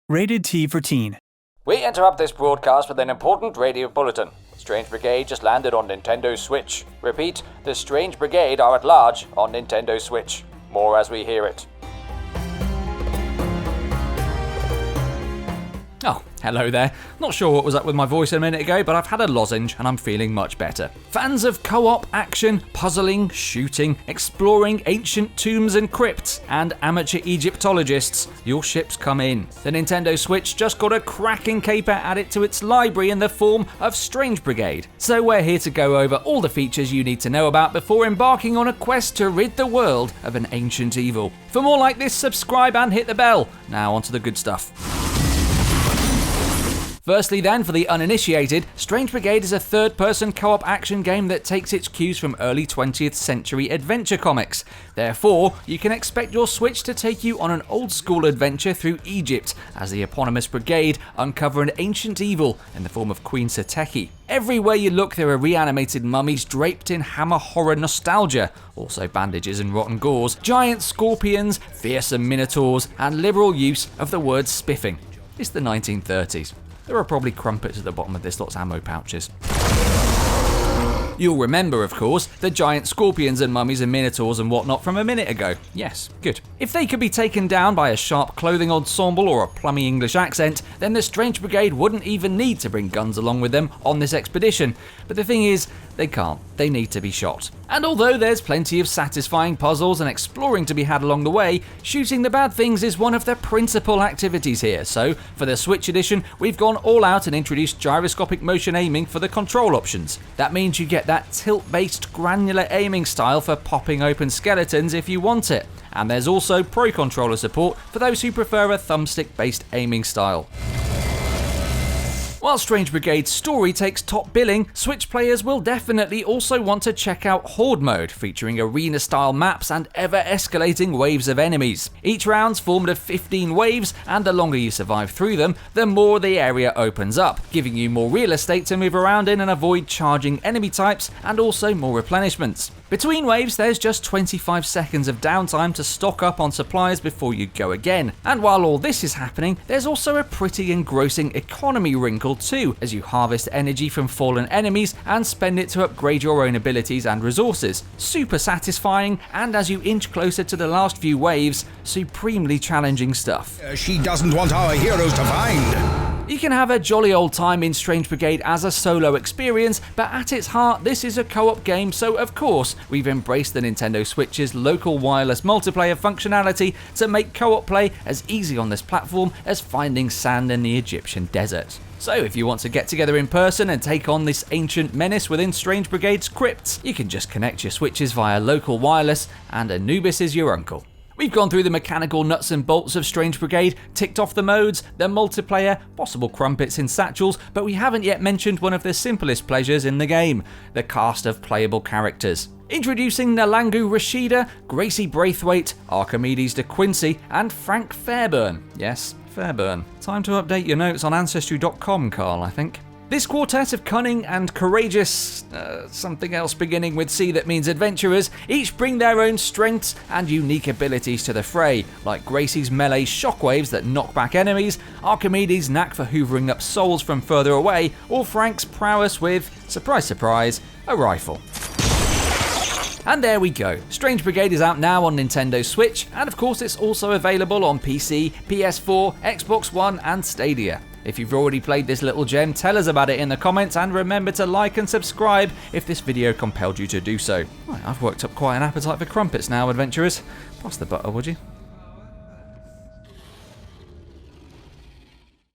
Rated T for Teen. We interrupt this broadcast with an important radio bulletin. Strange Brigade just landed on Nintendo Switch. Repeat, the Strange Brigade are at large on Nintendo Switch. More as we hear it. Oh, hello there. Not sure what was up with my voice a minute ago, but I've had a lozenge and I'm feeling much better. Fans of co-op action, puzzling, shooting, exploring ancient tombs and crypts, and amateur Egyptologists, your ship's come in. The Nintendo Switch just got a cracking caper added to its library in the form of Strange Brigade. So we're here to go over all the features you need to know about before embarking on a quest to rid the world of an ancient evil. For more like this, subscribe and hit the bell. Now onto the good stuff. Firstly then, for the uninitiated, Strange Brigade is a third-person co-op action game that takes its cues from early 20th century adventure comics. Therefore, you can expect your Switch to take you on an old-school adventure through Egypt, as the eponymous Brigade uncover an ancient evil in the form of Queen Seteki. Everywhere you look, there are reanimated mummies draped in hammer horror nostalgia, also bandages and rotten gauze, giant scorpions, fearsome minotaurs, and liberal use of the word spiffing. It's the 1930s. There are probably crumpets at the bottom of this lot's ammo pouches. You'll remember, of course, the giant scorpions and mummies and minotaurs and whatnot from a minute ago. Yes, good. If they could be taken down by a sharp clothing ensemble or a plummy English accent, then the Strange Brigade wouldn't even need to bring guns along with them on this expedition. But the thing is, they can't. They need to be shot. And although there's plenty of satisfying puzzles and exploring to be had along the way, shooting the bad things is one of the principal activities here. So, for the Switch edition, we've gone all out and introduced gyroscopic motion aiming for the control options. That means you get that tilt-based granular aiming style for popping open skeletons if you want it. And there's also Pro Controller support for those who prefer a thumbstick-based aiming style. While Strange Brigade's story takes top billing, Switch players will definitely also want to check out Horde mode, featuring arena-style maps and ever-escalating waves of enemies. Each round's formed of 15 waves, and the longer you survive through them, the more the area opens up, giving you more real estate to move around in and avoid charging enemy types, and also more replenishments. Between waves, there's just 25 seconds of downtime to stock up on supplies before you go again. And while all this is happening, there's also a pretty engrossing economy wrinkle too, as you harvest energy from fallen enemies and spend it to upgrade your own abilities and resources. Super satisfying, and as you inch closer to the last few waves, supremely challenging stuff. She doesn't want our heroes to find. You can have a jolly old time in Strange Brigade as a solo experience, but at its heart this is a co-op game, so of course we've embraced the Nintendo Switch's local wireless multiplayer functionality to make co-op play as easy on this platform as finding sand in the Egyptian desert. So if you want to get together in person and take on this ancient menace within Strange Brigade's crypts, you can just connect your Switches via local wireless, and Anubis is your uncle. We've gone through the mechanical nuts and bolts of Strange Brigade, ticked off the modes, the multiplayer, possible crumpets in satchels, but we haven't yet mentioned one of the simplest pleasures in the game, the cast of playable characters. Introducing Nalangu Rashida, Gracie Braithwaite, Archimedes de Quincey, and Frank Fairburn. Yes, Fairburn. Time to update your notes on Ancestry.com, Carl, I think. This quartet of cunning and courageous, something else beginning with C that means adventurers, each bring their own strengths and unique abilities to the fray, like Gracie's melee shockwaves that knock back enemies, Archimedes' knack for hoovering up souls from further away, or Frank's prowess with, surprise surprise, a rifle. And there we go. Strange Brigade is out now on Nintendo Switch, and of course it's also available on PC, PS4, Xbox One, and Stadia. If you've already played this little gem, tell us about it in the comments, and remember to like and subscribe if this video compelled you to do so. Right, I've worked up quite an appetite for crumpets now, adventurers. Pass the butter, would you?